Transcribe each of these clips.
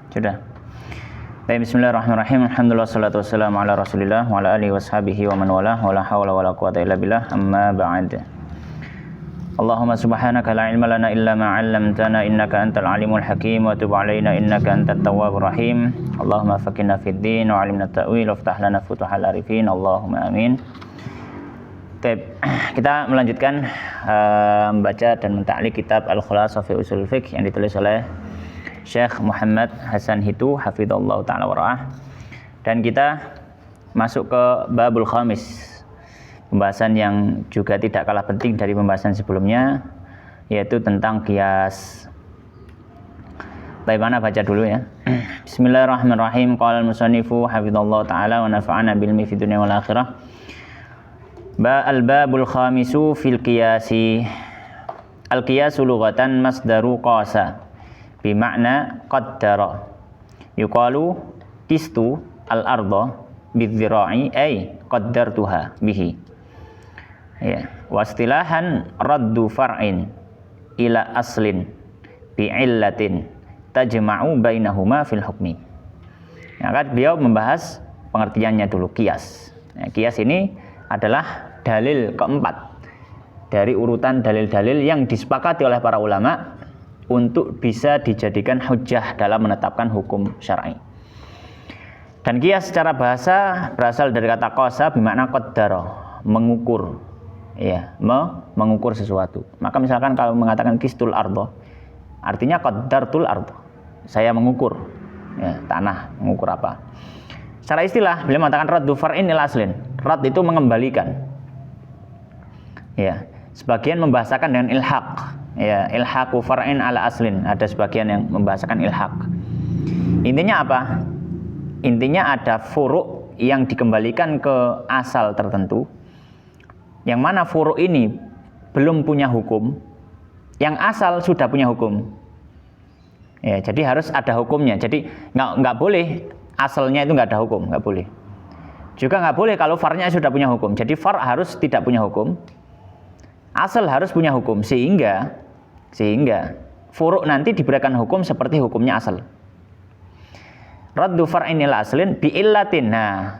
Sudah. Baik, bismillahirrahmanirrahim. Alhamdulillah wassalatu wassalamu ala Rasulillah wa ala alihi washabihi wa man walah wa la haula wa la quwata illa billah. Amma ba'd. Allahumma subhanaka la ilma lana illa ma 'allamtana innaka antal alimul hakim wa tub 'alaina innaka antat tawwabur rahim. Allahumma faqihna fid din wa 'allimna ta'wil waftah lana futuhal arifin. Allahumma amin. Baik, kita melanjutkan membaca dan mentaklik kitab Al-Khulasah fi Ushul Fiqh yang ditulis oleh Syekh Muhammad Hasan Hitu hafizallahu ta'ala wa ra'ah. Dan kita masuk ke babul khamis, pembahasan yang juga tidak kalah penting dari pembahasan sebelumnya, yaitu tentang qiyas. Bagaimana baca dulu ya. Bismillahirrahmanirrahim. Qala al-musannifu hafizallahu ta'ala wa nafa'ana bil ilmi fid dunya wal akhirah. Al-babul khamisu fil qiyasi. Al-qiyasu lughatan masdaru qasa bimakna qaddara. Yuqalu qistu al-ardha bidzira'i ay qaddartuha bihi. Ya, wa istilahan raddu far'in ila aslin bi'illatin tajma'u bainahuma fil hukmi. Ya, kan beliau membahas pengertiannya dulu qiyas. Ya, qiyas ini adalah dalil keempat dari urutan dalil-dalil yang disepakati oleh para ulama untuk bisa dijadikan hujjah dalam menetapkan hukum syar'i. Dan qiyas secara bahasa berasal dari kata qasa bermakna qaddara, mengukur. Ya, mengukur sesuatu. Maka misalkan kalau mengatakan qistul ardh, artinya qaddartul ardh. Saya mengukur ya, tanah, mengukur apa? Secara istilah beliau mengatakan raddu far'in ila aslin. Rad itu mengembalikan. Ya, sebagian membahasakan dengan ilhaq. Ya, ilhaqu far'in ala aslin. Ada sebagian yang membahasakan ilhaq. Intinya apa? Intinya ada furu' yang dikembalikan ke asal tertentu. Yang mana furu' ini belum punya hukum, yang asal sudah punya hukum. Ya, jadi harus ada hukumnya. Jadi nggak boleh asalnya itu nggak ada hukum, nggak boleh. Juga nggak boleh kalau far'nya sudah punya hukum. Jadi far' harus tidak punya hukum, asal harus punya hukum, sehingga furu' nanti diberikan hukum seperti hukumnya asal. Raddu far'in ila aslin bi'illatin. Nah,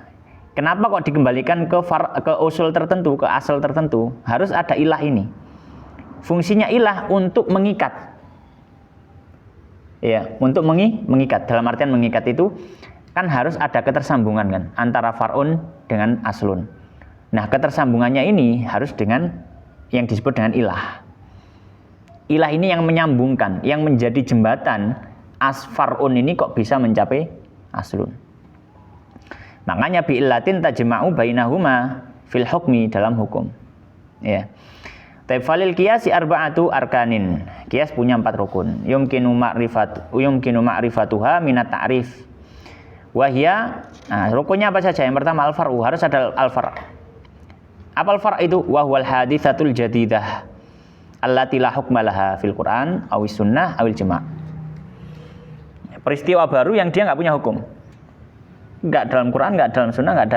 kenapa kok dikembalikan ke usul tertentu, ke asal tertentu? Harus ada ilah ini. Fungsinya ilah untuk mengikat. Ya, untuk mengikat. Dalam artian mengikat itu kan harus ada ketersambungan kan antara far'un dengan aslun. Nah, ketersambungannya ini harus dengan yang disebut dengan ilah. Ilah ini yang menyambungkan, yang menjadi jembatan far'un ini kok bisa mencapai aslun. Makanya bi'illatin tajma'u bainahuma fil hukmi, dalam hukum. Ya. Falil qiyasi arba'atu arkanin. Qiyas punya 4 rukun. Yumkinu ma'rifatuha minat ta'rif. Wahya, nah, rukunnya apa saja? Yang pertama al-far'u, harus ada al-far'. Apa al-far' itu? Wahwal haditsatul jadidah allati la hukma laha fil Qur'an awis sunnah awil jama'. Peristiwa baru yang dia nggak punya hukum. Nggak dalam Quran, nggak dalam sunnah, nggak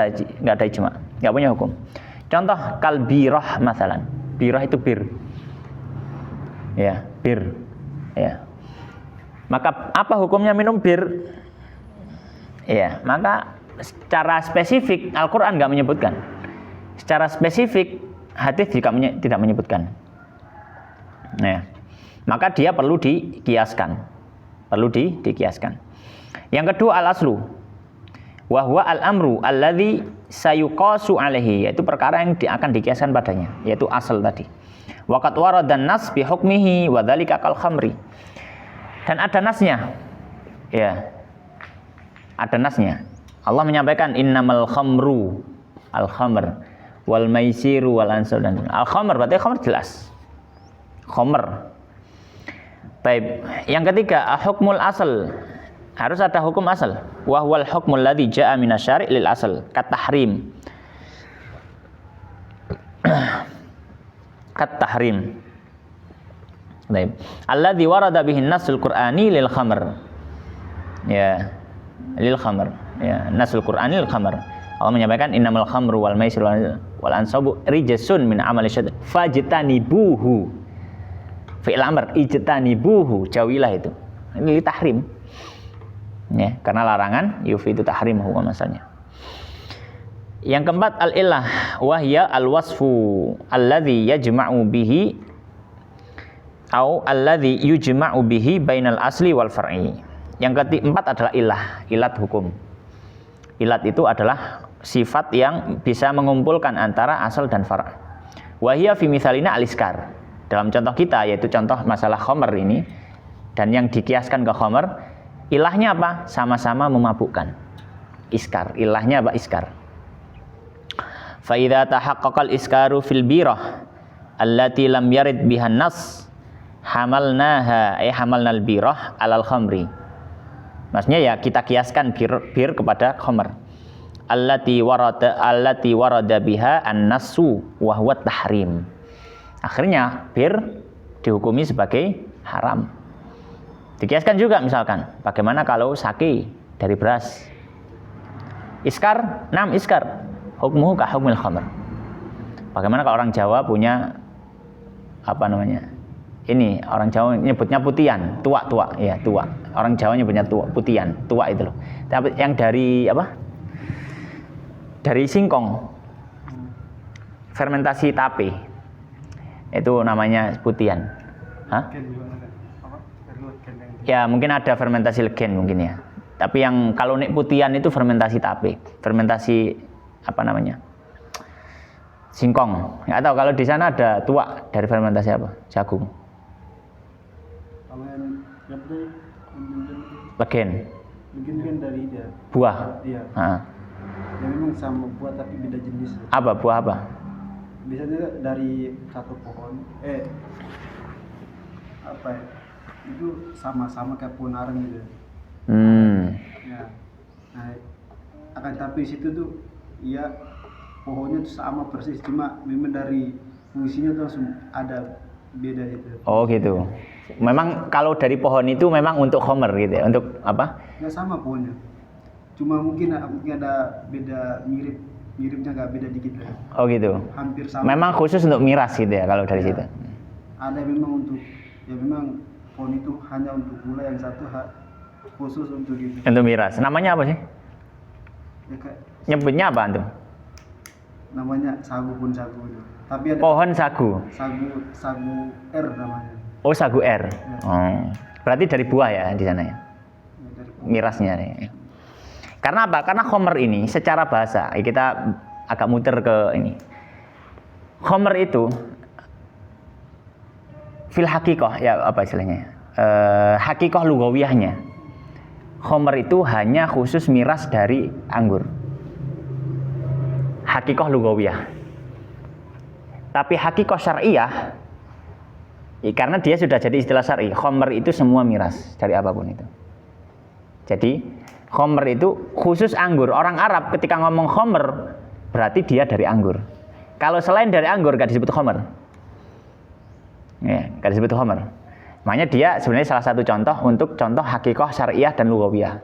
ada ijma', nggak punya hukum. Contoh kalbirah masalan. Birah itu bir. Ya, bir. Ya. Maka apa hukumnya minum bir? Ya, maka secara spesifik Al-Qur'an nggak menyebutkan. Secara spesifik hadis juga tidak menyebutkan. Nah, maka dia perlu dikiaskan. Dikiaskan. Yang kedua al-aslu. Wa huwa al-amru alladzi sayuqasu alaihi, yaitu perkara yang akan dikiaskan padanya, yaitu asal tadi. Wa qad waradan nas bi hukmihi wa dzalika kal khamri. Dan ada nasnya. Ya. Ada nasnya. Allah menyampaikan innamal khamru al-khamr wal maisiru wal ansab dan al-khamr, berarti khamr jelas. Khamr. Baik, yang ketiga hukmul asal. Harus ada hukum asal. Wa huwal hukmul ladzi jaa'a minasyari' lil asal kat tahrim. Kat tahrim. Baik. Alladzi warada bihi an-nasul Qur'ani lil khamr. Ya, lil khamr. Ya, nasul Qur'ani lil khamr. Allah menyampaikan innamal khamru wal maisir wal ansabu rijsun min amali syaitan fajtanibuhu. Fi'il amr ijtanibuhu, jauhilah itu. Ini tahrim. Ya, karena larangan yufidu tahrim hukum asalnya. Yang keempat al-illah wahya al-wasfu alladhi yajma'u bihi au alladhi yujma'u bihi bainal asli wal far'i. Yang keempat adalah ilat hukum. Ilat itu adalah sifat yang bisa mengumpulkan antara asal dan far'. Wahya fi mithalina al-iskar. Dalam contoh kita, yaitu contoh masalah khamr ini, dan yang dikiaskan ke khamr, ilahnya apa? Sama-sama memabukkan. Iskar, ilahnya apa? Iskar. Fa idza tahaqqaqal iskaru fil birah allati lam yarid bihan nas hamalnaha hamalnal birah alal khamri. Maksudnya ya kita kiaskan bir kepada khamr. Allati warada biha an-nasu wa huwa tahrim. Akhirnya bir dihukumi sebagai haram. Dikiaskan juga misalkan, bagaimana kalau sake dari beras? Iskar, iskar. Hukmuhu ka hukmil khamr. Bagaimana kalau orang Jawa punya apa namanya? Ini orang Jawa nyebutnya putian, tua, ya tua. Orang Jawa nyebutnya tua, putian, tua itu loh. Tapi yang dari apa? Dari singkong, fermentasi tape, itu namanya putian. Hah? Ya mungkin ada fermentasi legen mungkin ya. Tapi yang kalau nek putian itu fermentasi tape, fermentasi apa namanya? Singkong. Nggak tahu kalau di sana ada tua dari fermentasi apa? Jagung. Legen. Legen dari dia. Buah. Iya. Ya memang sama buah tapi beda jenis. Apa buah apa? Biasanya dari satu pohon. Apa ya? Itu sama-sama kayak pohon arang gitu. Ya. Nah, akan tapi situ tuh ya pohonnya tuh sama persis, cuma memang dari fungsinya tuh langsung ada beda gitu. Oh gitu. Memang kalau dari pohon itu memang untuk khamr gitu ya, untuk apa? Nggak sama pohonnya. Cuma mungkin ada beda miripnya nggak beda dikit ya. Oh gitu. Hampir sama. Memang khusus untuk miras gitu ya kalau dari situ. Ada memang untuk ya memang pohon itu hanya untuk gula, yang satu khusus untuk gitu. Untuk miras. Namanya apa sih? Ya, nyebutnya apa antum? Namanya sagu itu. Tapi ada pohon sagu. Sagu R namanya. Oh, sagu R. Ya. Oh. Berarti dari buah ya di sana ya. Mirasnya nih. Karena apa? Karena khamr ini secara bahasa, kita agak muter ke ini. Khamr itu fil haqiqah ya apa istilahnya? Haqiqah lugawiyahnya. Khamr itu hanya khusus miras dari anggur. Haqiqah lugawiyah. Tapi haqiqah syar'iyah karena dia sudah jadi istilah syar'i. Khamr itu semua miras dari apapun itu. Jadi khamr itu khusus anggur. Orang Arab ketika ngomong khamr berarti dia dari anggur. Kalau selain dari anggur gak disebut khamr. Ya, gak disebut khamr. Makanya dia sebenarnya salah satu contoh untuk contoh haqiqah syar'iyah dan lugawiyah.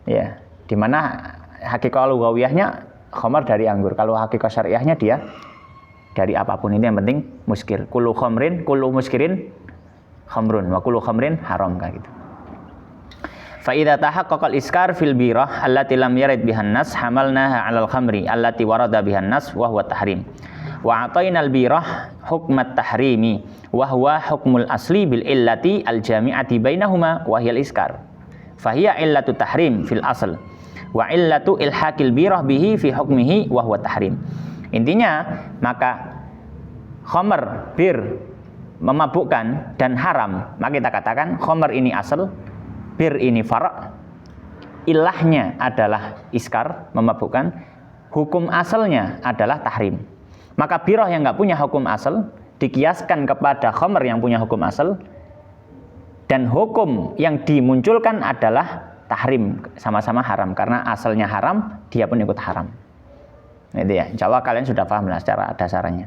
Ya, di mana haqiqah lugawiyahnya khamr dari anggur. Kalau haqiqah syar'iyahnya dia dari apapun, ini yang penting muskir. Kullu muskirin khamrun wa kullu khamrin haram kayak gitu. Fa idza tahaqqaqal iskar fil birah allati lam yarid bihan nas hamalnaha 'alal khamri allati warada bihan nas wa huwa tahrim. Wa atainal birah hukmat tahrimi wa huwa hukmul asli bil illati al jami'ati bainahuma wa hiya al iskar. Fa hiya illatu tahrim fil asl wa illatu ilhaqil birah bihi fi hukmihi wa huwa tahrim. Intinya maka khamr bir memabukkan dan haram, maka kita katakan khamr ini asal, bir ini far', ilahnya adalah iskar memabukkan, hukum asalnya adalah tahrim. Maka birah yang nggak punya hukum asal dikiaskan kepada khamr yang punya hukum asal, dan hukum yang dimunculkan adalah tahrim, sama-sama haram karena asalnya haram, dia pun ikut haram. Itu ya, insya Allah kalian sudah paham lah secara dasarannya.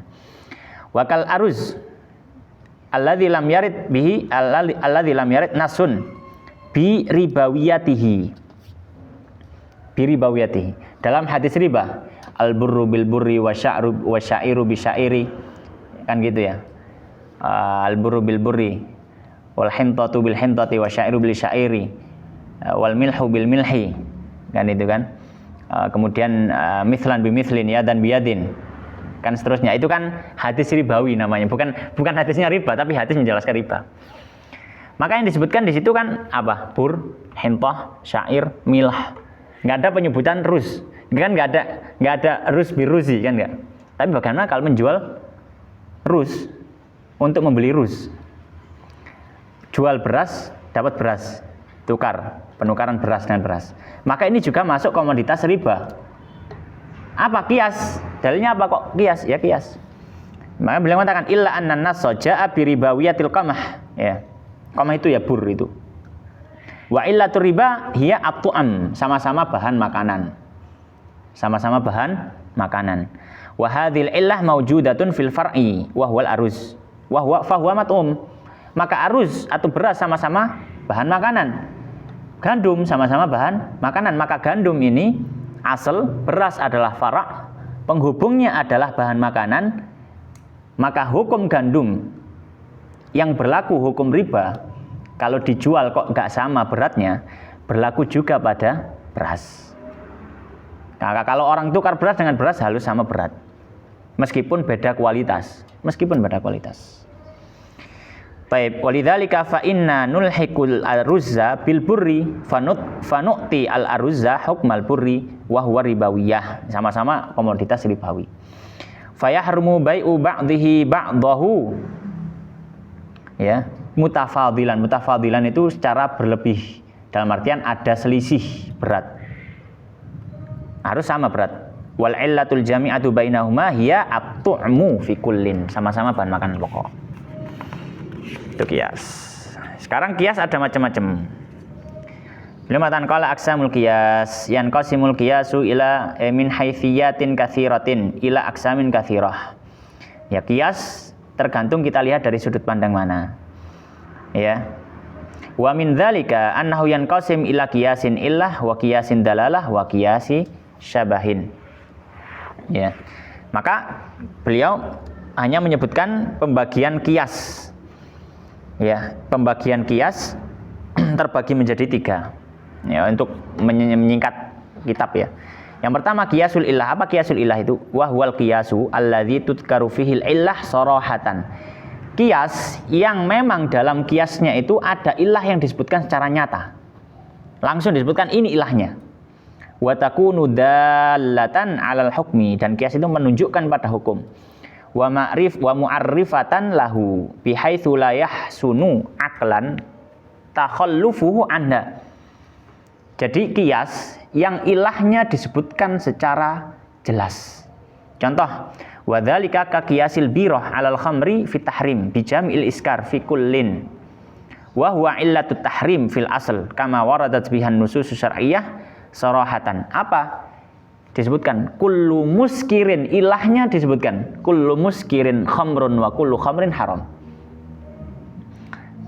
Wakal aruz alladzi lam yarid bihi alladzi lam yarid nasun bi ribawiyatihi. Dalam hadis riba, al burru bil burri wa syairu bi syairi, kan gitu ya. Al burru bil burri wal hintatu bil hintati wa syairu bil syairi. wal milhu bil milhi, kan itu kan. Kemudian mithlan bi mithlin yadan bi yadin, kan seterusnya. Itu kan hadis ribawi namanya, bukan hadisnya riba, tapi hadis menjelaskan riba. Maka yang disebutkan di situ kan apa? Bur, hintah, syair, milah. Nggak ada penyebutan rus, kan nggak ada rus biruzi, kan nggak. Tapi bagaimana kalau menjual rus untuk membeli rus? Jual beras dapat beras, tukar, penukaran beras dengan beras. Maka ini juga masuk komoditas riba. Apa? Kias. Dalilnya apa kok kias? Ya kias. Maka beliau mengatakan illa annan nassa ja'a bi ribawiyatil qamah. Ya. Qamah itu ya bur itu. Wa illatur riba hiya at-tu'am, sama-sama bahan makanan. Sama-sama bahan makanan. Wa hadhil illah maujudatun fil far'i wa huwal aruz. Wa huwa mat'um. Maka aruz atau beras sama-sama bahan makanan. Gandum sama-sama bahan makanan. Maka gandum ini asal, beras adalah fara', penghubungnya adalah bahan makanan. Maka hukum gandum yang berlaku hukum riba, kalau dijual kok nggak sama beratnya, berlaku juga pada beras. Nah, kalau orang tukar beras dengan beras halus sama berat, meskipun beda kualitas. Baik, walidzalika fa inna nulhiqul aruzza bil burri fanu'ti al aruzza hukmal burri wa huwa ribawiyah, sama-sama komoditas ribawi. Fayahrumu bai'u ba'dhihi ba'dahu, ya, mutafadilan itu secara berlebih, dalam artian ada selisih berat, harus sama berat. Wal illatul jami'atu bainahuma hiya at-tu'mu fi kullin, sama-sama bahan makanan pokok. Itu kias. Sekarang kias ada macam-macam. Beliau mengatakan qala aqsamul qiyas yanqasimul qiyasu ila min haithiyatin katsiratin ila aqsamin katsirah. Ya, kias tergantung kita lihat dari sudut pandang mana. Ya. Wa min dzalika annahu yanqasim ila qiyasin illah wa qiyasin dalalah wa qiyasi syabahin. Ya. Maka beliau hanya menyebutkan pembagian kias. Ya, pembagian kias terbagi menjadi 3. Ya, untuk menyingkat kitab ya. Yang pertama qiyasul illah. Apa qiyasul illah itu? Wa huwal qiyasu alladzi tudkaru fihil illah sarahatan. Qiyas yang memang dalam qiyasnya itu ada illah yang disebutkan secara nyata. Langsung disebutkan ini ilahnya. Wa takunu dallatan 'alal hukmi, dan qiyas itu menunjukkan pada hukum. Wa mu'arrifatan lahu bihaitsu la yahsunu aqlan takhallufuhu anha. Jadi qiyas yang ilahnya disebutkan secara jelas. Contoh, wa dzalika ka qiyasil birah 'alal khamri fi tahrim bi jam'il iskar fi kullin wa huwa illatut tahrim fil asl kama waradat bihan nusus syar'iyyah sarahatan. Apa? Disebutkan kullu muskirin, ilahnya disebutkan kullu muskirin khamrun wa kullu khamrin haram.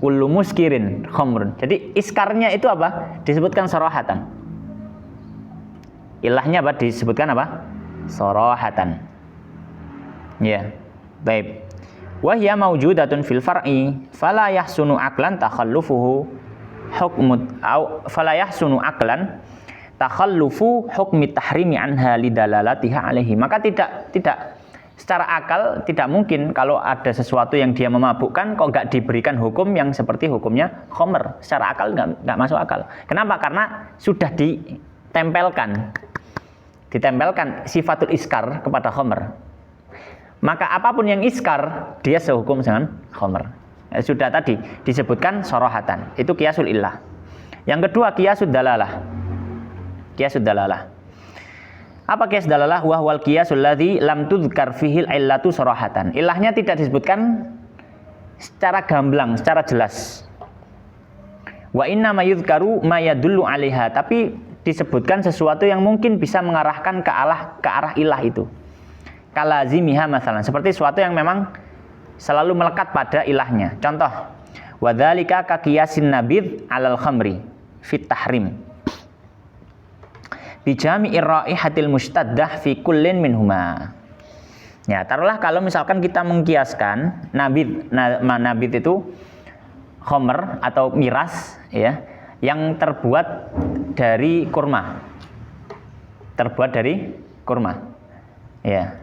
Kullu muskirin khamrun. Jadi iskarnya itu apa? Disebutkan sarahatan. Ilahnya apa? Disebutkan apa? Sarahatan. Ya, baik. Wa hiya maujudatun fil far'i fala yahsunu aqlan takhallufuhu hukmut au fala yahsunu aqlan takhallufu hukmi tahrimi anha lidalalatiha alaihi. Maka tidak secara akal tidak mungkin kalau ada sesuatu yang dia memabukkan kok nggak diberikan hukum yang seperti hukumnya khamr. Secara akal nggak masuk akal. Kenapa? Karena sudah ditempelkan sifatul iskar kepada khamr. Maka apapun yang iskar dia sehukum dengan khamr. Sudah tadi disebutkan sarahatan. Itu qiyasul illah. Yang kedua qiyasud dalalah. Qiyasud dalalah. Apa qiyas dalalah? Wa huwal qiyasul ladzi lam tudhkar fihil illatu sarahatan. Ilahnya tidak disebutkan secara gamblang, secara jelas. Wa inna ma yudhkaru ma yadullu 'alaiha, tapi disebutkan sesuatu yang mungkin bisa mengarahkan ke arah ilah itu. Kalazimiha masalan, seperti sesuatu yang memang selalu melekat pada ilahnya. Contoh, wa dzalika ka qiyasin nabidh 'alal khamri fit tahrim. Bijami'ir raihatil mustaddah fi kullin minhuma. Ya, taruhlah kalau misalkan kita mengkiaskan nabid itu khamr atau miras, ya, yang terbuat dari kurma. Terbuat dari kurma. Ya.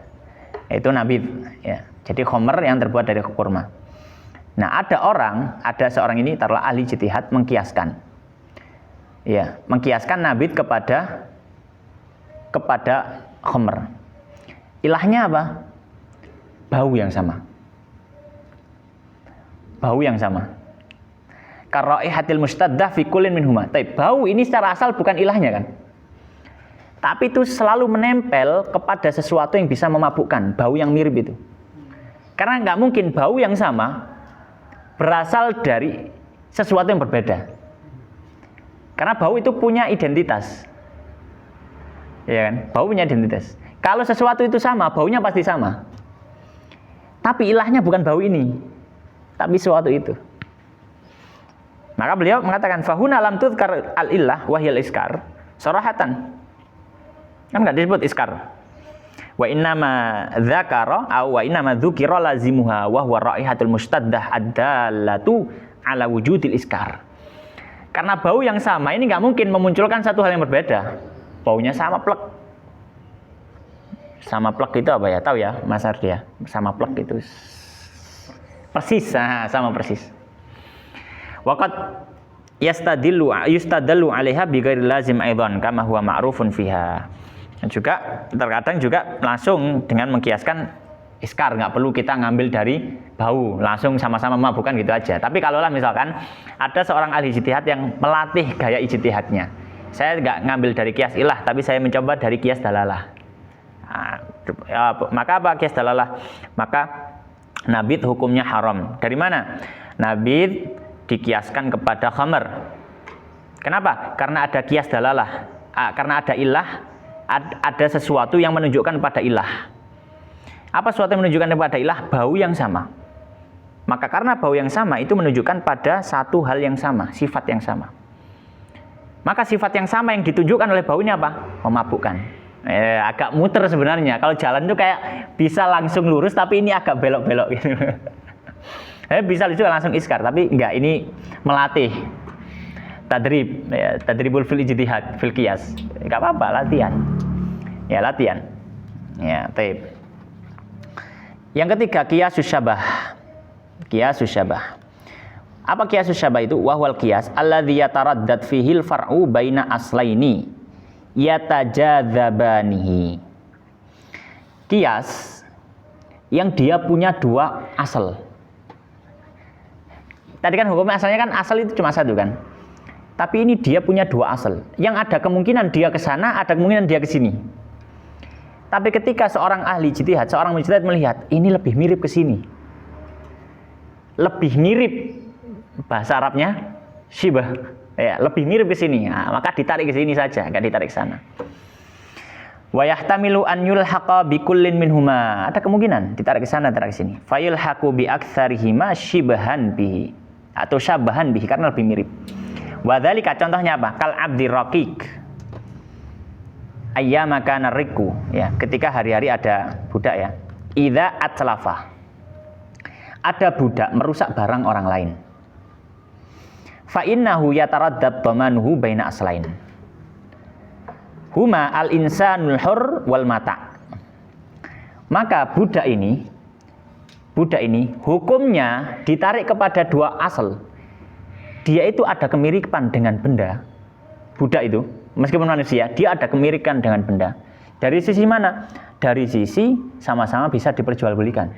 Itu nabid, ya. Jadi khamr yang terbuat dari kurma. Nah, ada seorang ini taruhlah ahli ijtihad mengkiaskan. Ya, mengkiaskan nabid kepada khamr. Ilahnya apa? Bau yang sama. Bau yang sama. Karaihatil mustaddah fi kullin minhuma. Tapi bau ini secara asal bukan ilahnya kan? Tapi itu selalu menempel kepada sesuatu yang bisa memabukkan, bau yang mirip itu. Karena nggak mungkin bau yang sama berasal dari sesuatu yang berbeda. Karena bau itu punya identitas. Ya kan? Bau punya identitas. Kalau sesuatu itu sama, baunya pasti sama. Tapi ilahnya bukan bau ini, tapi sesuatu itu. Maka beliau mengatakan fahuna lam tudkar al-illah wahyal iskar sarahatan. Kan enggak disebut iskar. Wa innama dzakara aw wa innama dzukira lazimuha wa huwa raihatul mustaddah ad-dallatu ala wujudil iskar. Karena bau yang sama ini enggak mungkin memunculkan satu hal yang berbeda. Baunya sama plek. Sama plek itu apa ya? Tahu ya, Mas Ardia? Sama plek itu persis, sama persis. Waqad yustadallu 'alaiha bi ghairi lazim aidan kama huwa ma'rufun fiha. Dan juga terkadang juga langsung dengan mengkiaskan iskar, nggak perlu kita ngambil dari bau, langsung sama-sama memabukkan gitu aja. Tapi kalaulah misalkan ada seorang ahli ijtihad yang melatih gaya ijtihadnya, saya nggak ngambil dari kias ilah, tapi saya mencoba dari kias dalalah. Maka apa kias dalalah? Maka nabid hukumnya haram. Dari mana? Nabid dikiaskan kepada khamr. Kenapa? Karena ada kias dalalah. Karena ada ilah. Ada sesuatu yang menunjukkan pada ilah. Apa sesuatu yang menunjukkan kepada ilah? Bau yang sama. Maka karena bau yang sama itu menunjukkan pada satu hal yang sama, sifat yang sama. Maka sifat yang sama yang ditunjukkan oleh baunya apa? Memabukkan. Agak muter sebenarnya. Kalau jalan itu kayak bisa langsung lurus, tapi ini agak belok-belok gitu. Bisa juga langsung iskar, tapi enggak, ini melatih. Tadrib, ya, tadribul fil ijtihad, fil qiyas. Enggak apa-apa, latihan. Ya, latihan. Ya, taib. Yang ketiga, qiyasus syabah. Qiyasus syabah. Apa qiyasus syabah itu? Wahwal qiyas alladzi yataraddad fihil far'u baina aslaini yatajadzabanihi. Qiyas yang dia punya dua asal. Tadi kan hukumnya asalnya kan asal itu cuma satu kan. Tapi ini dia punya dua asal. Yang ada kemungkinan dia ke sana, ada kemungkinan dia ke sini. Tapi ketika seorang ahli ijtihad, seorang mujtahid melihat ini lebih mirip ke sini. Lebih mirip, bahasa Arabnya syibah. Ya, lebih mirip ke sini. Nah, maka ditarik ke sini saja, enggak ditarik ke sana. Wa yahtamilu an yulhaqa bi kullin minhuma. Ada kemungkinan ditarik ke sana, ditarik ke sini. Fa yulhaqu bi aktsarihima shibhan bihi. Atau syabahan bihi karena lebih mirip. Wa dzalika contohnya apa? Kal abdi raqiq. Ayyama kana riqu, ya, ketika hari-hari ada budak ya. Idza atlafa. Ada budak merusak barang orang lain. Fa innahu yataraddad dhamanuhu baina aslain. Huma al-insanul hur wal mata. Maka budak ini hukumnya ditarik kepada dua asal. Dia itu ada kemiripan dengan benda. Budak itu, meskipun manusia, dia ada kemiripan dengan benda. Dari sisi mana? Dari sisi sama-sama bisa diperjualbelikan.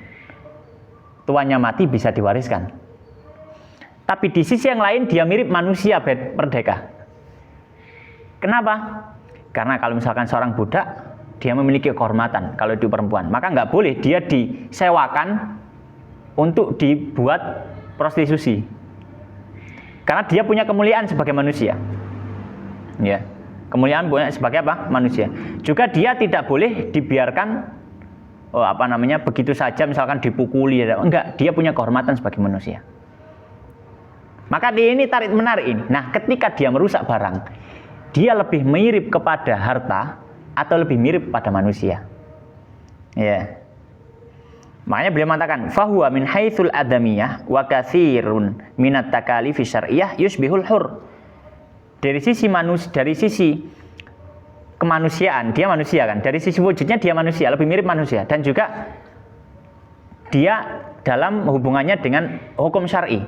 Tuannya mati bisa diwariskan. Tapi di sisi yang lain dia mirip manusia merdeka. Kenapa? Karena kalau misalkan seorang budak, dia memiliki kehormatan kalau di perempuan. Maka nggak boleh dia disewakan untuk dibuat prostitusi. Karena dia punya kemuliaan sebagai manusia. Ya, kemuliaan sebagai apa? Manusia. Juga dia tidak boleh dibiarkan begitu saja misalkan dipukuli. Enggak, dia punya kehormatan sebagai manusia. Maka ini tarik menarik ini. Nah, ketika dia merusak barang, dia lebih mirip kepada harta atau lebih mirip pada manusia. Ya. Makanya beliau mengatakan fahuwa min haitsul adamiyah wa katsirun minat takalifi syar'iyyah yusbihul hur. Dari sisi kemanusiaan, dia manusia kan. Dari sisi wujudnya dia manusia, lebih mirip manusia. Dan juga dia dalam hubungannya dengan hukum syar'i.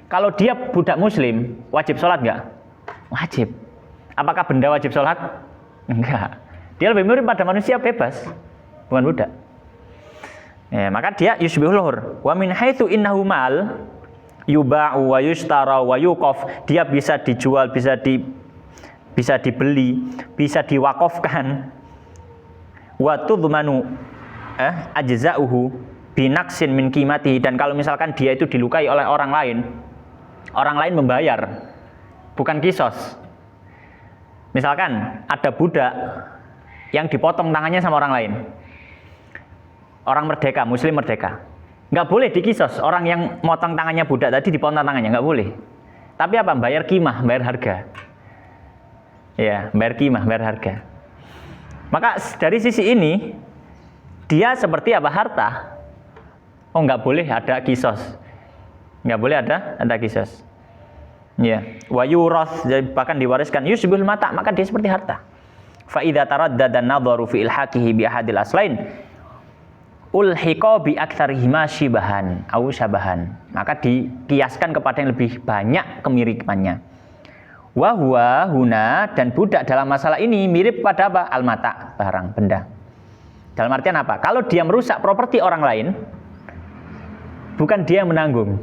Kalau dia budak muslim, wajib sholat nggak? Wajib. Apakah benda wajib sholat? Enggak. Dia lebih mirip pada manusia bebas, bukan budak. Ya, maka dia yusbihul hur. Wa min haitsu innahu mal yuba'u wa yushtara wa yuqaf. Dia bisa dijual, bisa dibeli, bisa diwakafkan. Wa tudmanu ajza'uhu binaqsin min qimatihi. Dan kalau misalkan dia itu dilukai oleh orang lain membayar, bukan kisos. Misalkan ada budak yang dipotong tangannya sama orang lain, orang merdeka, muslim merdeka, nggak boleh dikisos. Orang yang motong tangannya budak tadi dipotong tangannya, nggak boleh. Tapi apa? Bayar kimah, bayar harga. Ya, bayar kimah, bayar harga. Maka dari sisi ini dia seperti apa? Harta. Oh, nggak boleh ada kisos, nggak boleh ada kisos. Ya, wa yuras, bahkan diwariskan yusbihul mata, maka dia seperti harta. Fa idza taraddada an-nadharu fi ilhaqihi bi ahadil aslain ulhiqa bi aktsarihima syibahan au syabahan, maka dikiaskan kepada yang lebih banyak kemiripannya. Wa huwa huna, dan budak dalam masalah ini mirip pada apa? Al-mata, barang, benda. Dalam artian apa? Kalau dia merusak properti orang lain, bukan dia yang menanggung,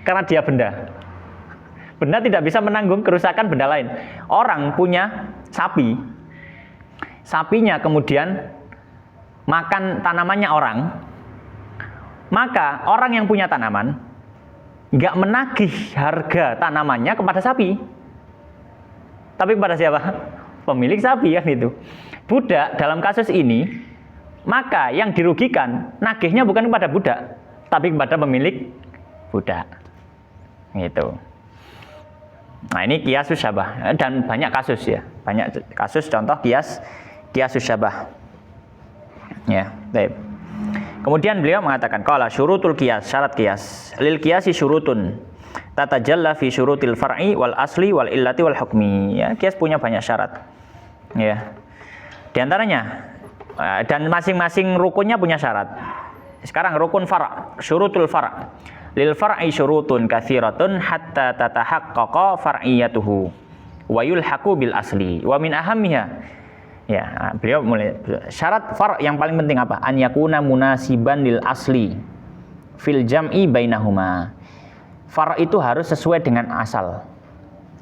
karena dia benda. Benda tidak bisa menanggung kerusakan benda lain. Orang punya sapi, sapinya kemudian makan tanamannya orang, maka orang yang punya tanaman nggak menagih harga tanamannya kepada sapi, tapi kepada siapa? Pemilik sapi, kan itu. Budak dalam kasus ini, maka yang dirugikan nagihnya bukan kepada budak, tapi kepada pemilik budak, gitu. Nah, ini qiyasus syabah, dan banyak kasus ya, banyak kasus contoh qiyasus syabah. Ya, baik. Kemudian beliau mengatakan qala syurutul qiyas, syarat qiyas. Lil qiyasi syurutun tatajalla fi syurutil far'i wal asli wal illati wal hukmi. Ya, qiyas punya banyak syarat. Ya. Di antaranya dan masing-masing rukunnya punya syarat. Sekarang rukun far', syurutul far'. Lil far'i syurutun katsiratun hatta tatahaqqaqa far'iyatuhu wa yulhaqu bil asli wa min ahammiha. Ya, beliau mulai syarat far' yang paling penting apa? An yakuna munasiban lil asli fil jam'i bainahuma. Far' itu harus sesuai dengan asal.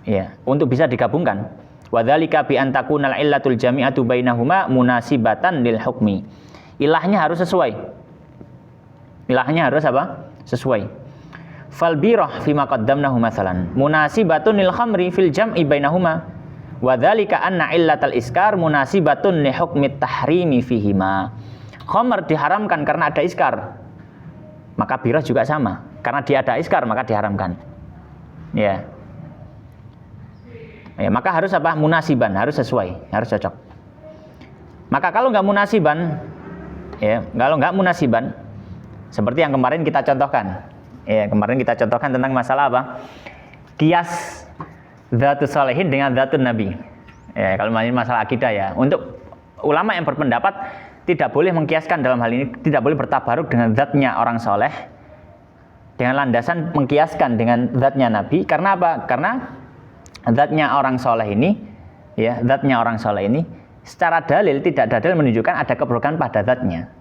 Ya, untuk bisa digabungkan. Wa dzalika bi an takunal illatul jami'atu bainahuma munasibatan lil hukmi. Ilahnya harus sesuai. Ilahnya harus apa? Sesuai. Fal birah fi ma qaddamnahu mathalan munasibatun lil khamri fil jam'i bainahuma wa dzalika anna illatal iskar munasibatun li hukmit tahrimi fihima. Khamr diharamkan karena ada iskar, maka birah juga sama, karena dia ada iskar maka diharamkan. Ya. Ya, maka harus apa? Munasiban, harus sesuai, harus cocok. Maka kalau nggak munasiban, ya, kalau nggak munasiban, seperti yang kemarin kita contohkan. Ya, kemarin kita contohkan tentang masalah apa? Qiyas dzatus shalihin dengan dzatun nabi. Ya, kalau masalah akidah ya. Untuk ulama yang berpendapat tidak boleh mengkiaskan dalam hal ini, tidak boleh bertabaruk dengan zatnya orang soleh dengan landasan mengkiaskan dengan zatnya nabi. Karena apa? Karena zatnya orang soleh ini, ya, zatnya orang soleh ini secara dalil tidak dalil menunjukkan ada keburukan pada zatnya.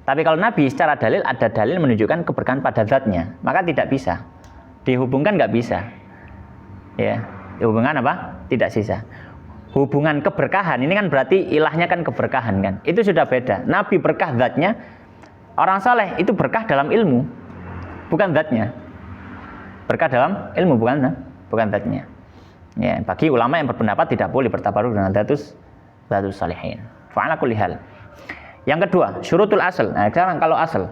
Tapi kalau Nabi secara dalil ada dalil menunjukkan keberkahan pada zatnya, maka tidak bisa dihubungkan, nggak bisa. Ya, hubungan apa? Tidak sisa. Hubungan keberkahan ini kan berarti ilahnya kan keberkahan kan? Itu sudah beda. Nabi berkah zatnya, orang saleh itu berkah dalam ilmu, bukan zatnya. Berkah dalam ilmu bukan zatnya. Ya, bagi ulama yang berpendapat tidak boleh bertabaruk dengan dzatus salihin. Fa'ala kulli hal. Yang kedua, syurutul asl. Nah, sekarang kalau asal.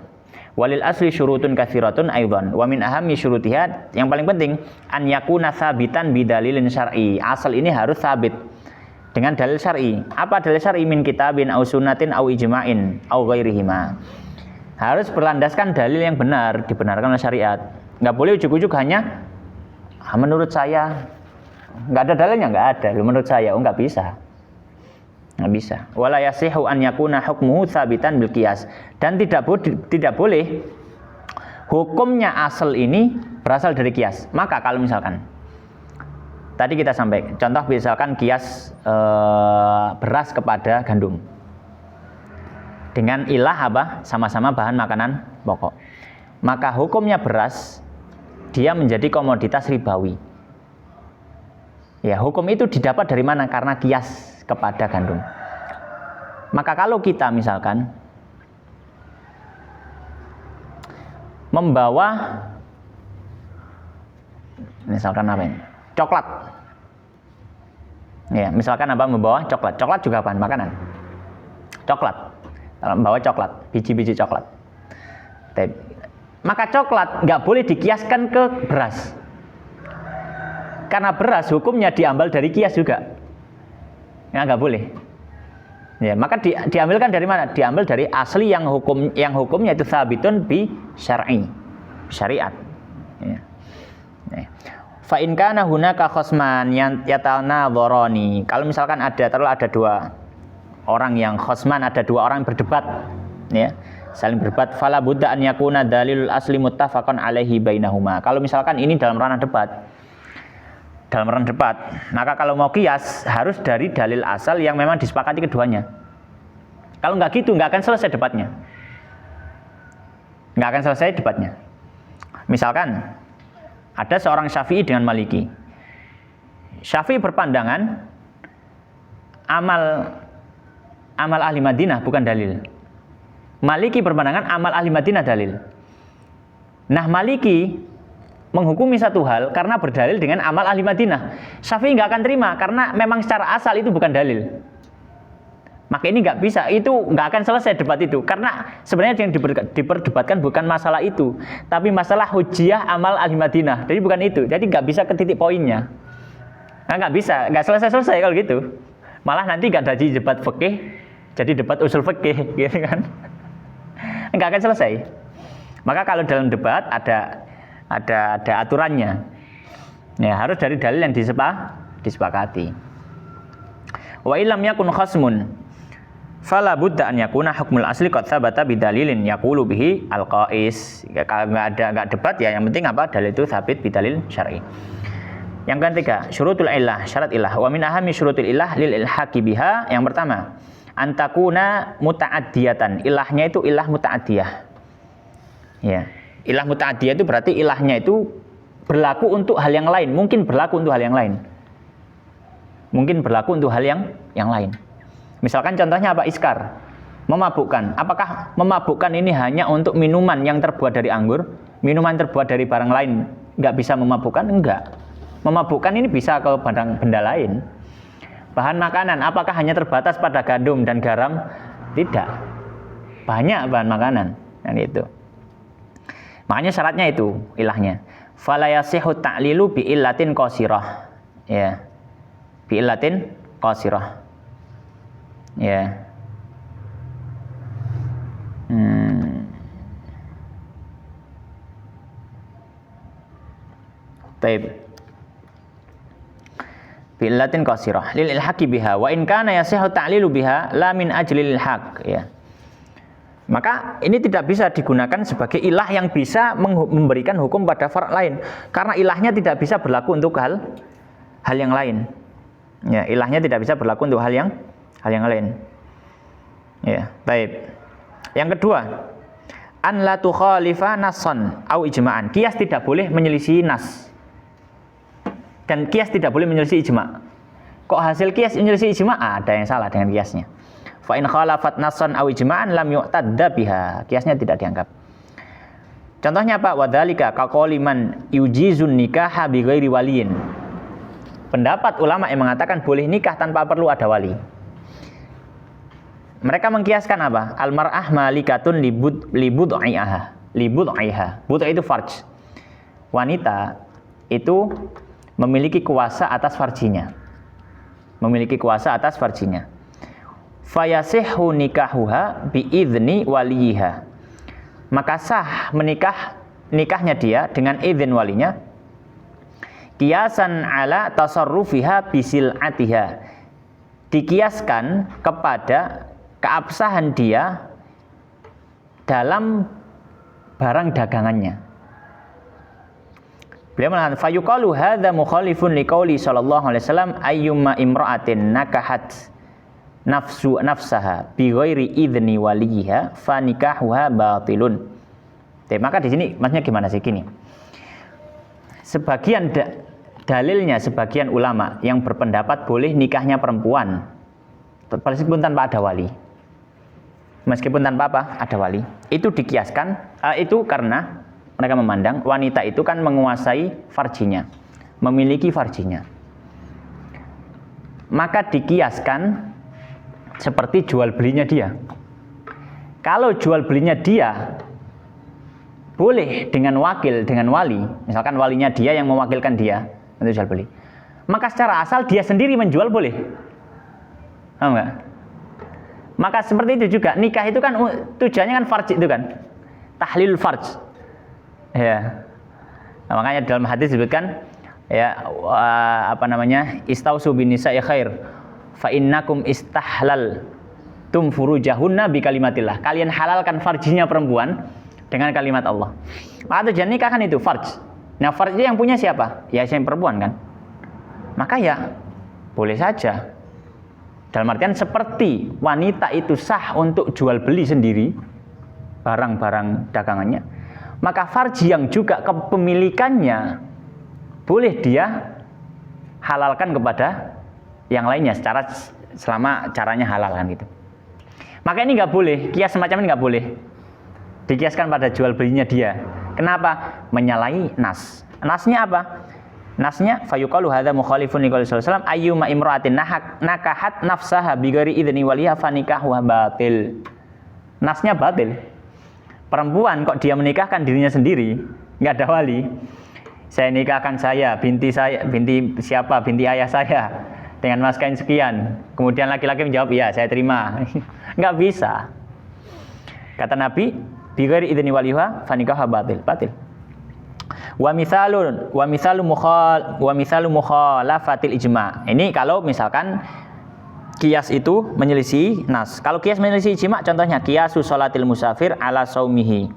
Walil asli syurutun katsiratun aidan. Wa min ahammi syurutiha, yang paling penting an yakuna tsabitan bidalilin syar'i. Asal ini harus sabit dengan dalil syar'i. Apa dalil syar'i? Min kitabin au sunnatin au ijma'in au ghairihima. Harus berlandaskan dalil yang benar, dibenarkan oleh syariat. Enggak boleh ujuk-ujuk hanya menurut saya. Nggak ada dalilnya, nggak ada. Menurut saya, nggak bisa. Nggak bisa. Wala yasihu an yakuna hukmuhu tsabitan bil qiyas. Dan tidak boleh hukumnya asal ini berasal dari qiyas. Maka kalau misalkan tadi kita sampai contoh misalkan qiyas beras kepada gandum. Dengan ilah apa? Sama-sama bahan makanan pokok. Maka hukumnya beras dia menjadi komoditas ribawi. Ya, hukum itu didapat dari mana? Karena qiyas kepada gandum. Maka kalau kita misalkan membawa misalkan apa ini? Coklat. Ya, misalkan apa membawa coklat. Coklat juga bahan makanan. Coklat. Membawa coklat, biji-biji coklat. Maka coklat nggak boleh dikiaskan ke beras. Karena beras hukumnya diambil dari kias juga. Ya, nggak boleh. Ya, maka diambilkan dari mana? Diambil dari asli yang hukumnya itu sabitun bi syar'i, syariat. Ya. Fa in kana hunaka khosman yatanadharani. Kalau misalkan ada dua orang yang khosman, ada dua orang berdebat, ya, saling berdebat, fala budda an yakuna dalilul asli muttafaqan alaihi bainahuma. Kalau misalkan ini dalam ranah debat, maka kalau mau kias harus dari dalil asal yang memang disepakati keduanya. Kalau nggak gitu, nggak akan selesai debatnya. Misalkan ada seorang Syafi'i dengan Maliki. Syafi'i berpandangan amal ahli Madinah bukan dalil. Maliki berpandangan amal ahli Madinah dalil. Nah, Maliki menghukumi satu hal karena berdalil dengan amal ahli Madinah. Syafi'i nggak akan terima karena memang secara asal itu bukan dalil. Maka ini nggak bisa, itu nggak akan selesai debat itu. Karena sebenarnya yang diperdebatkan bukan masalah itu, tapi masalah hujjah amal ahli Madinah. Jadi bukan itu, jadi nggak bisa ke titik poinnya. Nah, nggak bisa, nggak selesai kalau gitu. Malah nanti nggak jadi debat fikih, jadi debat usul fikih, gitu kan? Nggak akan selesai. Maka kalau dalam debat ada aturannya. Ya, harus dari dalil yang disepakati. Wa illam yakun khasmun fala budda an yakuna hukmul asli qad tsabata bidalilin yaqulu bihi al-qais. Ya, kalau enggak debat ya yang penting apa? Dalil itu sabit bidalil syar'i. Yang ketiga, syurutul illah, syarat illah. Wa min ahami syurutul illah lil ilhaqi biha. Yang pertama, antakuna muta'addiyatan. Ilahnya itu ilah muta'addiyah. Ya. Ilah muta'addiyah itu berarti ilahnya itu berlaku untuk hal yang lain, mungkin berlaku untuk hal yang lain. Misalkan contohnya apa? Iskar, memabukkan. Apakah memabukkan ini hanya untuk minuman yang terbuat dari anggur? Minuman terbuat dari barang lain nggak bisa memabukkan? Enggak. Memabukkan ini bisa ke benda lain. Bahan makanan, apakah hanya terbatas pada gandum dan garam? Tidak. Banyak bahan makanan. Dan itu. Makanya syaratnya itu ilahnya. Fala yasihu ta'lilu bi illatin qasirah. Ya. Bi illatin qasirah. Ya. Baik. Bi illatin qasirah lil ilhaqi biha wa in kana yasihu ta'lilu biha la min ajlil haq, ya. Maka ini tidak bisa digunakan sebagai ilah yang bisa memberikan hukum pada far' lain, karena ilahnya tidak bisa berlaku untuk hal yang lain. Ya, ilahnya tidak bisa berlaku untuk hal yang lain. Ya, baik. Yang kedua, an la tukhalifa nassan au ijma'an. Qiyas tidak boleh menyelisih nas. Dan qiyas tidak boleh menyelisih ijma'. Kok hasil qiyas menyelisih ijma'? Ada yang salah dengan qiyasnya. Fa in khalafat nassan aw ijma'an lam yu'tadda biha. Qiyasnya tidak dianggap. Contohnya apa? Wadzalika kaqauli man yujizun nikaha bi ghairi waliyin. Pendapat ulama yang mengatakan boleh nikah tanpa perlu ada wali. Mereka mengkiaskan apa? Al-mar'ah malikatun libud'iha. Bud'i itu farj. Wanita itu memiliki kuasa atas farjinya. Fayasihhu nikahuha biizni waliha. Maka sah nikahnya dia dengan izin walinya Kiasan ala tasarrufiha bisil'atiha, dikiaskan kepada keabsahan dia dalam barang dagangannya. Beliau mengatakan fayuqalu hadza mukhalifun liqauli sallallahu alaihi wasallam ayyumma imra'atin nakahat nafsaha bi ghairi idzni waliha fa nikahuha batilun. Maka di sini maksudnya gimana sih gini? Sebagian dalilnya sebagian ulama yang berpendapat boleh nikahnya perempuan meskipun tanpa ada wali. Meskipun tanpa apa? Ada wali. Itu dikiaskan itu karena mereka memandang wanita itu kan menguasai farjinya, memiliki farjinya. Maka dikiaskan seperti jual belinya dia. Kalau jual belinya dia boleh dengan wakil, dengan wali, misalkan walinya dia yang mewakilkan dia untuk jual beli, maka secara asal dia sendiri menjual boleh. Paham nggak? Maka seperti itu juga nikah itu kan tujuannya kan farj itu kan, tahlil farj. Ya, nah, makanya dalam hadis disebutkan ya istausu bin nisa'i khair fa innakum istahlaltum furujahunna bi kalimatillah. Kalian halalkan farjinya perempuan dengan kalimat Allah. Maka tujuan nikah kan itu farj. Nah, farj itu yang punya siapa? Ya yang perempuan kan. Maka ya boleh saja. Dalam artian seperti wanita itu sah untuk jual beli sendiri barang-barang dagangannya, maka farji yang juga kepemilikannya boleh dia halalkan kepada yang lainnya secara selama caranya halal kan gitu. Maka ini nggak boleh, kias semacam ini nggak boleh dikiaskan pada jual belinya dia. Kenapa? Menyalahi nas. Nasnya apa? Nasnya fayuqalu hadza mukhalifun liqauli sallallahu alaihi wasallam ayyuma imra'atin nakahat nafsaha bighairi idzni waliha fanikahuha batil. Nasnya batil. Perempuan kok dia menikahkan dirinya sendiri, nggak ada wali. Saya nikahkan binti siapa, binti ayah saya dengan mas kain sekian. Kemudian laki-laki menjawab, iya saya terima. Nggak bisa. Kata Nabi, bighairi idzni waliha fanikahuha batil. Wa mithalu mukhalafatil ijma'. Ini kalau misalkan kias itu menyelisih nas. Kalau kias menyelisih ijma', contohnya kiasu sholatil musafir ala saumihi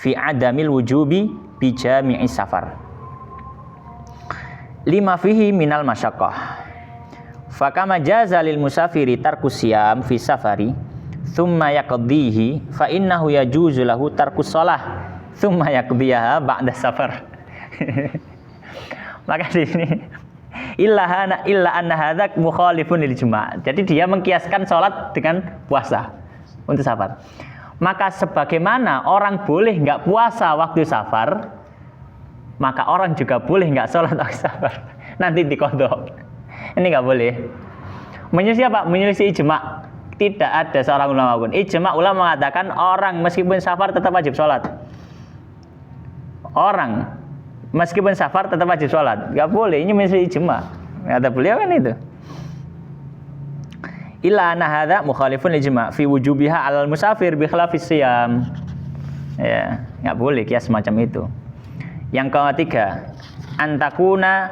fi adamil wujubi bi jami'is safar. Lima fihi minal masyaqqah. Fa kama jaza lil musafiri tarkus siyam fi safari thumma yaqdihi fa innahu yajuzu lahu tarkus shalah thumma yaqdiyaha ba'da safar. Maka di sini illa anna hadzak mukhalifun lil ijma'. Jadi dia mengkiaskan sholat dengan puasa untuk safar. Maka sebagaimana orang boleh nggak puasa waktu safar, maka orang juga boleh nggak sholat waktu safar. Nanti diqadha. Ini nggak boleh. Menyelisih apa? Menyelisih ijma'. Tidak ada seorang ulama pun. Ijma' ulama mengatakan orang meskipun safar tetap wajib sholat. Orang meskipun safar tetap wajib sholat, nggak boleh. Ini menyelisih ijma'. Kata beliau kan itu. Illa anna hadza mukhalifun ijma' fi wujubiha 'alal musafir bi khilafis siyam. Ya, nggak boleh kias semacam itu. Yang ketiga, antakuna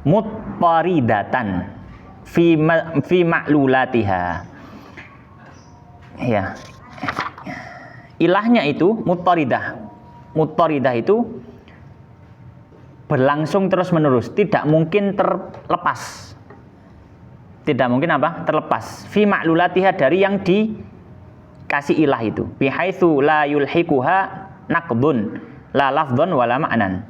muttaridatan fi ma'lulatiha. Ya. Ilahnya itu muttaridah. Muttaridah itu berlangsung terus-menerus, tidak mungkin terlepas. Tidak mungkin apa? Terlepas. Fi ma'lulatiha, dari yang dikasih ilah itu. Bihaitsu la yulhiquha naqdun la lafdhun wala ma'nan.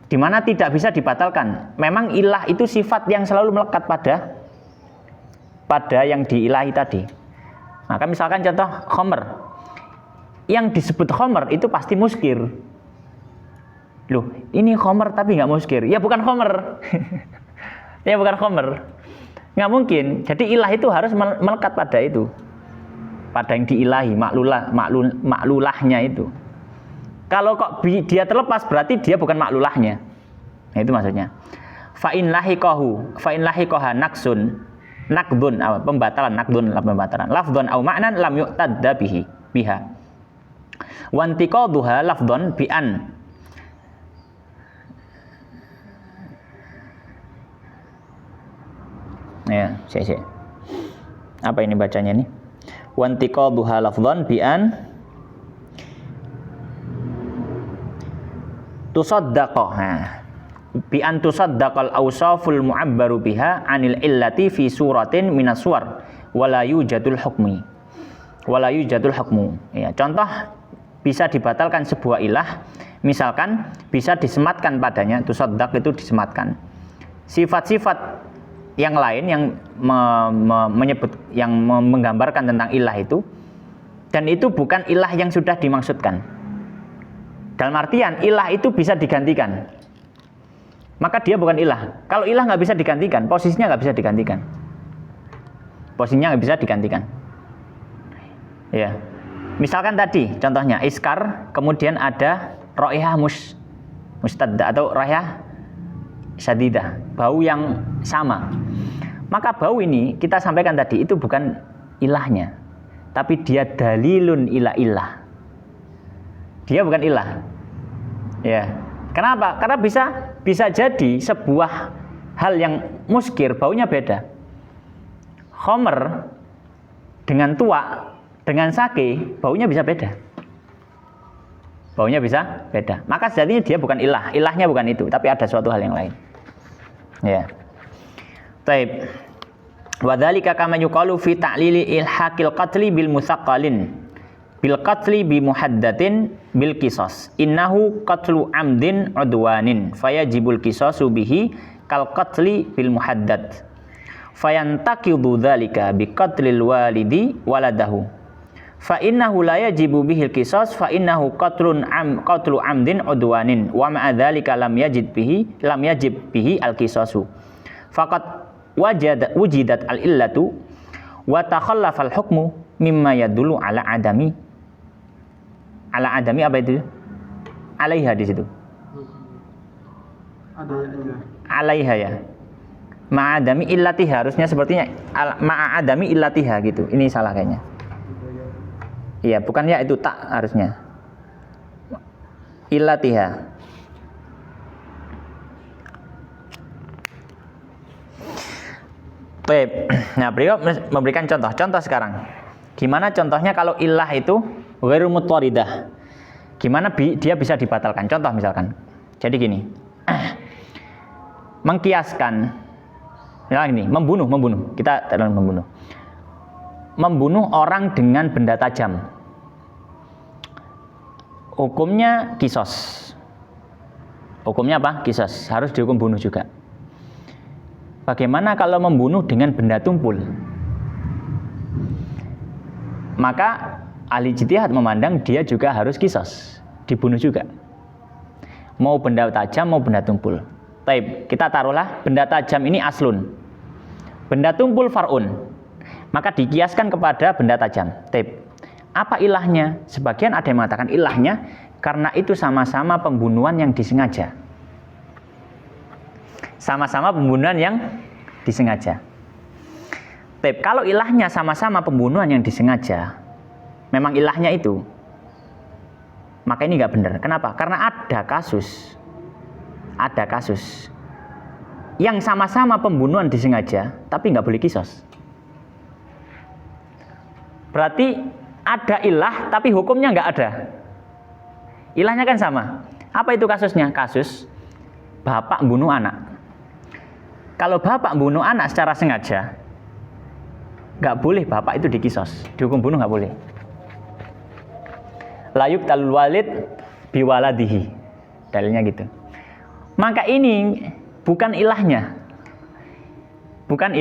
Di mana tidak bisa dibatalkan. Memang ilah itu sifat yang selalu melekat pada yang diilahi tadi. Maka misalkan contoh khamr. Yang disebut khamr itu pasti muskir. Loh, ini khamr tapi nggak muskir. Ya bukan khamr. Ya bukan khamr. Nggak mungkin. Jadi ilah itu harus melekat pada itu. Pada yang diilahi, maklulahnya itu. Kalau kok dia terlepas berarti dia bukan maklulahnya. Nah, itu maksudnya. Fa in lahiqaha naqdun pembatalan, pembatalan. Lafdhun au ma'nan lam yu'tadda biha. Wantiqaduha lafdhon bi'an Ya, sik. Apa ini bacanya nih? Wantiqaduha lafdhan bi an tusaddaqa. Bi an tusaddaqal awsaful mu'abbaru biha anil illati fi suratin minas suwar wala yujadul hukmi. Wala yujadul hukmu. Ya, contoh bisa dibatalkan sebuah ilah, misalkan bisa disematkan padanya, tusaddaq itu disematkan. Sifat-sifat yang lain yang menyebut yang menggambarkan tentang ilah itu, dan itu bukan ilah yang sudah dimaksudkan. Dalam artian ilah itu bisa digantikan, maka dia bukan ilah. Kalau ilah nggak bisa digantikan, posisinya nggak bisa digantikan. Posisinya nggak bisa digantikan. Ya, misalkan tadi contohnya iskar, kemudian ada raihah mustadda atau raihah syadidah, bau yang sama. Maka bau ini kita sampaikan tadi itu bukan ilahnya, tapi dia dalilun ila ilah. Dia bukan ilah. Ya. Kenapa? Karena bisa jadi sebuah hal yang muskir, baunya beda. Khamr dengan tua, dengan sake, baunya bisa beda. Baunya bisa beda. Maka sejatinya dia bukan ilah. Ilahnya bukan itu, tapi ada suatu hal yang lain. Ya. Taib. Wa dzalika kama yuqalu fi ta'lili ilhaqil qatli bil musaqqalin bil qatli bi muhaddatin bil qisas. Innahu qatlu amdin udwanin fayajibul qisasu bihi kal qatli bil muhaddad. Fayantaqidu dzalika bi qatlil walidi waladahu. Fa innahu la yajibu bihil qisas fa innahu qatlu amdin udwanin wa ma'a dzalika lam yajib bihi al qisasu. Faqat wujidat al illatu wa takhallafa al hukmu mimma yadullu ala adami apa itu? Alaiha di situ. Alaiha ya. Ma'adami illatiha, harusnya sepertinya ma'adami illatiha gitu. Ini salah kayaknya. Iya, bukan ya, itu tak harusnya. Illatiha. Baik. Nah, beliau memberikan contoh sekarang. Gimana contohnya kalau ilah itu ghairu muttaridah? Gimana dia bisa dibatalkan? Contoh misalkan. Jadi gini. Mengkiaskan. Misalnya gini, membunuh. Kita dalam membunuh. Membunuh orang dengan benda tajam. Hukumnya kisos. Hukumnya apa? Kisos. Harus dihukum bunuh juga. Bagaimana kalau membunuh dengan benda tumpul? Maka ahli ijtihad memandang dia juga harus kisos, dibunuh juga. Mau benda tajam, mau benda tumpul. Taib, kita taruhlah benda tajam ini aslun, benda tumpul far'un. Maka dikiaskan kepada benda tajam. Taib. Apa ilahnya? Sebagian ada yang mengatakan ilahnya karena itu sama-sama pembunuhan yang disengaja. Sama-sama pembunuhan yang disengaja. Taib, kalau ilahnya sama-sama pembunuhan yang disengaja, memang ilahnya itu, maka ini nggak benar. Kenapa? Karena ada kasus yang sama-sama pembunuhan disengaja, tapi nggak boleh kisos. Berarti ada ilah, tapi hukumnya nggak ada. Ilahnya kan sama. Apa itu kasusnya? Kasus bapak bunuh anak. Kalau bapak bunuh anak secara sengaja, nggak boleh bapak itu dikisos, dihukum bunuh nggak boleh. La yuqtalul walid biwaladihi, dalilnya gitu. Maka ini bukan ilahnya, bukan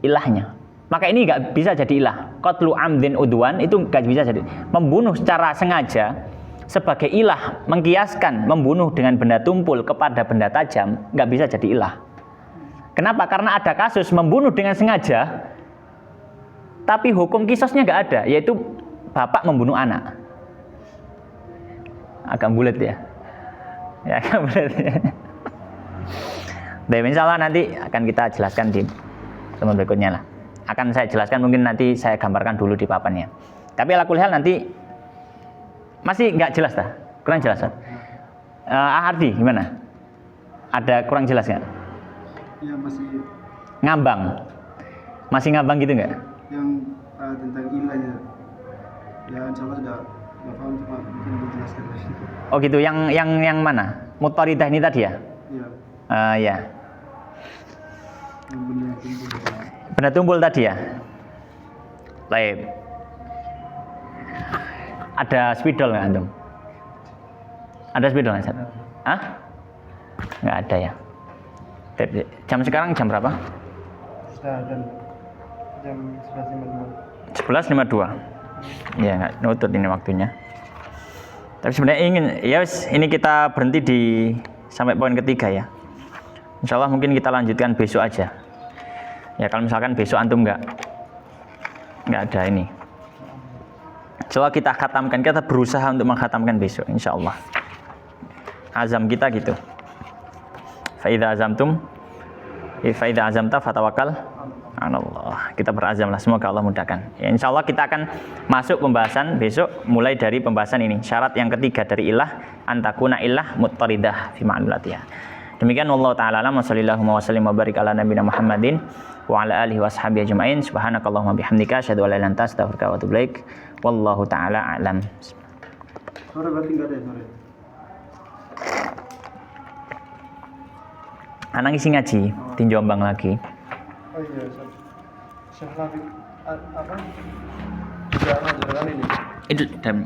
ilahnya. Maka ini nggak bisa jadi ilah. Qatlu amdin udwan itu nggak bisa jadi. Membunuh secara sengaja sebagai ilah, mengkiaskan membunuh dengan benda tumpul kepada benda tajam, nggak bisa jadi ilah. Kenapa? Karena ada kasus membunuh dengan sengaja, tapi hukum kisosnya nggak ada, yaitu bapak membunuh anak. Agak bulat ya. Ya, agak bulat ya. Baik, insya Allah nanti akan kita jelaskan di pertemuan berikutnya lah. Akan saya jelaskan, mungkin nanti saya gambarkan dulu di papannya. Tapi ala kulli hal nanti masih nggak jelas dah, kurang jelas. Ardi gimana? Ada kurang jelas nggak? Ya masih ngambang. Masih ngabang gitu nggak? Yang tentang ilahnya. Ya insya Allah sudah nggak paham, cuma mungkin dijelaskan lagi. Oh gitu, yang mana? Muttaridah ini tadi ya? Iya, Ya. yang benda yang timbul. Benda tumpul tadi ya? Baik. Ada spidol nggak antum? Ada spidol nggak? Ustaz? Hah? Nggak ada ya. Jam sekarang jam berapa? Sudah dan jam 11.52. 11.52. Ya nggak nutut ini waktunya. Tapi sebenarnya ini kita berhenti di sampai poin ketiga ya. Insya Allah mungkin kita lanjutkan besok aja. Ya kalau misalkan besok antum nggak ada ini. Coba kita khatamkan, kita berusaha untuk mengkhatamkan besok, insya Allah. Azam kita gitu. Fa'idha azamta fatawakal Allah. Kita berazamlah, semoga Allah mudahkan. Ya, insya Allah kita akan masuk pembahasan besok, mulai dari pembahasan ini. Syarat yang ketiga dari ilah, antakuna ilah muttaridah fi ma'lulatiha. Demikian wallahu ta'ala alam wa sallallahu wa sallim wa barik ala nabiyina Muhammadin wa ala alihi wa sahbihi ajma'in. Subhanakallahumma bihamdika asyhadu an la ilaha illa anta astaghfiruka wa atubu ilaik. Wallahu ta'ala a'lam. Sore berarti nggak ada ya, sore? Anak isi ngaji di Jombang lagi. Oh iya, Syekh Latif apa? Juga ngajaran ini. Itu dan